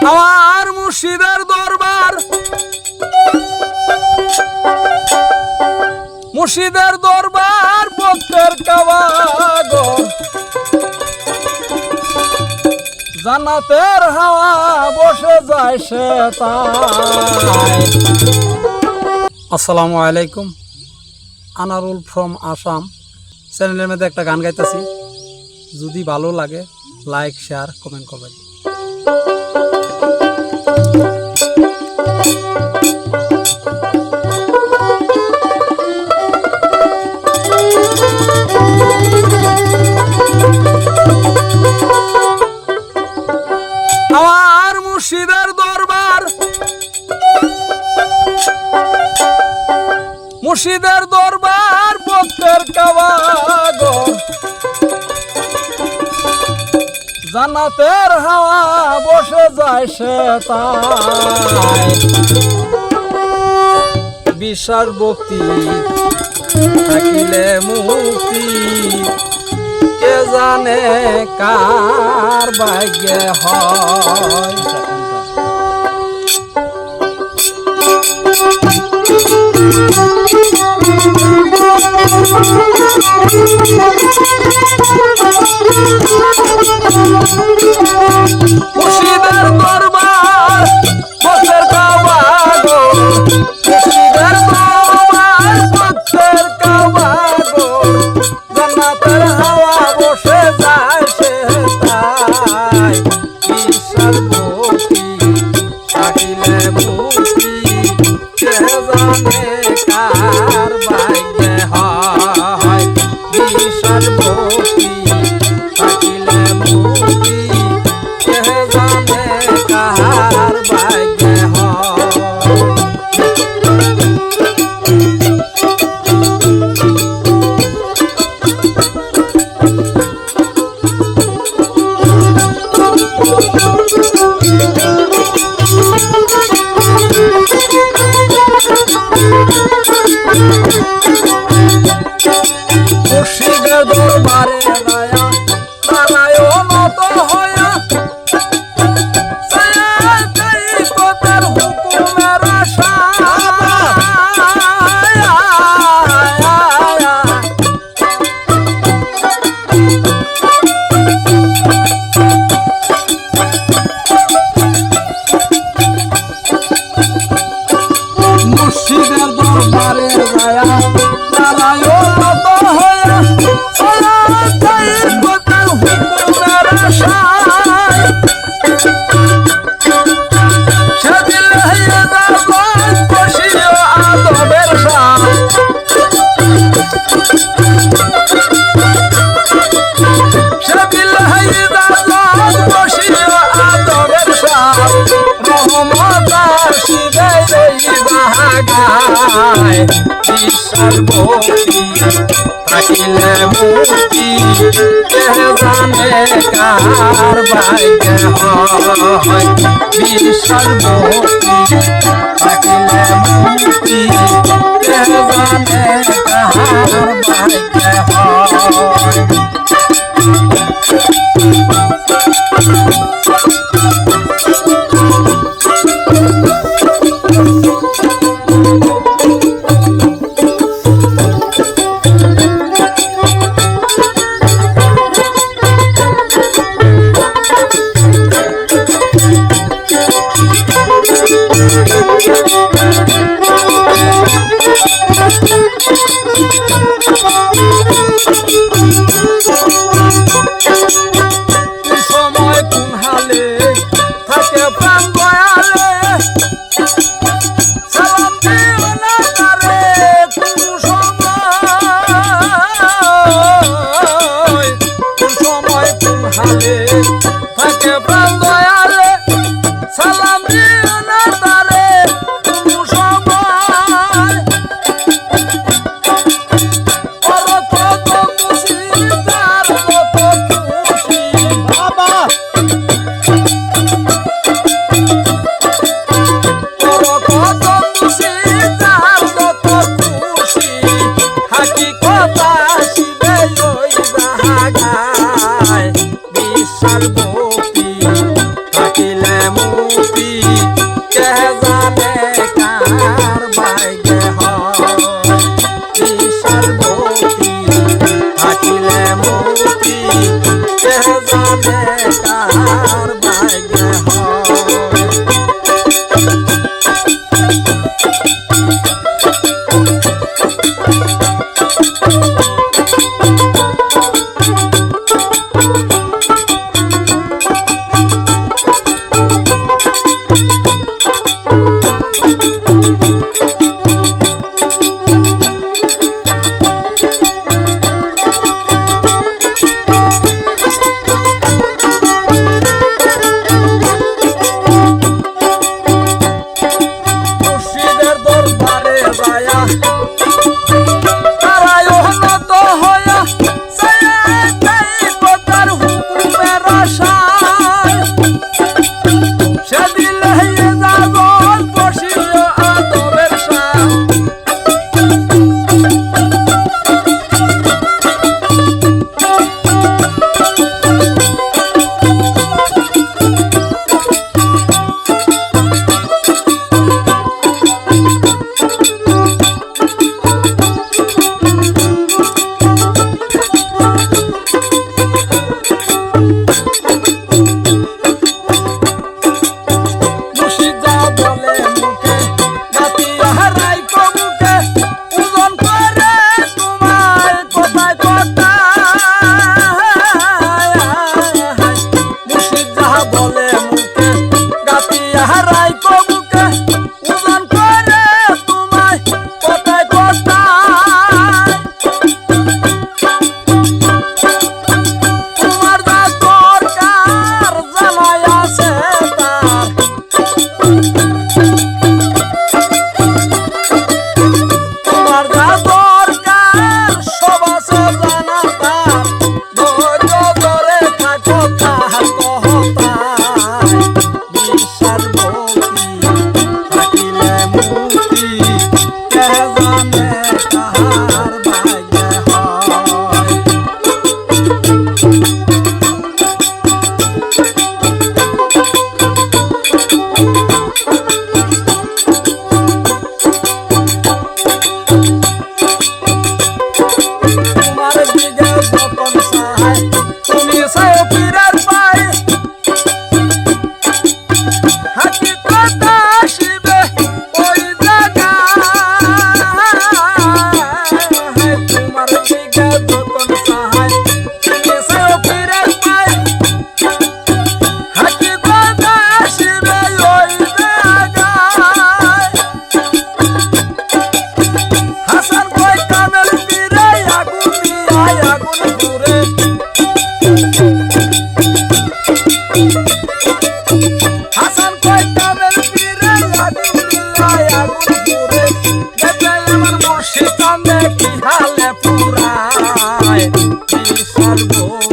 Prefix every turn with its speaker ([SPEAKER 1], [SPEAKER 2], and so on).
[SPEAKER 1] আমার মুর্শিদের দরবার, মুর্শিদের দরবার ভক্তের কাবাগর, জান্নাতের হাওয়া বসে যায় সে তাই। আসসালামু আলাইকুম, আনারুল ফ্রম আসাম। চ্যানেলের মধ্যে একটা গান গাইতেছি, যদি ভালো লাগে লাইক শেয়ার কমেন্ট করবেন। আমার মুর্শিদের দরবার, মুর্শিদের দরবার ভক্তের কাবাগর, জান্নাতের হাওয়া বসে যায় সে তাই। বিশ্বাস ভক্তি থাকিলে মুক্তি, কে জানে কার ভাগ্যে হয়। মুর্শিদের দরবার ভক্তের কাবাগর, মুর্শিদের দরবার ভক্তের কাবাগর, জান্নাতের হাওয়া বসে যায় সে তাই। বিশ্বাস ভক্তি থাকিলে মুক্তি, কে জানে কার ভাগ্যে হয়। বিশ্বাস ভক্তি থাকিলে মুক্তি, কে জানে কার ভাগ্যে হয়। মুর্শিদের দরবারে গায়া তারায়ও নত হইয়া, সায়াতেই তোদের হুকুমের আশায়। মুর্শিদের দরবারে গায়া তারায়ও নত হইয়া, সায়াতেই তোদের হুকুমের আশায়। সেদিন হইয়া যাব বসিও আদবের সাথ, সেদিন হইয়া যাব বসিও আদবের সাথ। রহমত আসিবে এই বাহাগায়, বিশ্বাস ভক্তি থাকিলে মুক্তি, কে জানে কার ভাগ্যে হয়। বিশ্বাস ভক্তি থাকিলে মুক্তি, কে জানে কার ভাগ্যে হয়। সময় কোন হালে থাকে প্রাণ দয়ালে, সালাম দিও না তারে কোন সময় কোন হালে থাকে প্রাণ দয়ালে, সালাম দিও না তারে কোন সময়। কত মুসিবতার কত খুশি বাবা, কত মুসিবতার কত খুশি, হাকিকত আসিবে ওই জায়গায়। বিশ্বাস ভক্তি থাকিলে মুক্তি, কে জানে কার ভাগ্যে হয় ঈশ্বর ভক্তি থাকিলে মুক্তি কে জানে কার ভাগ্যে হয়
[SPEAKER 2] হালে পুরায় সর্ব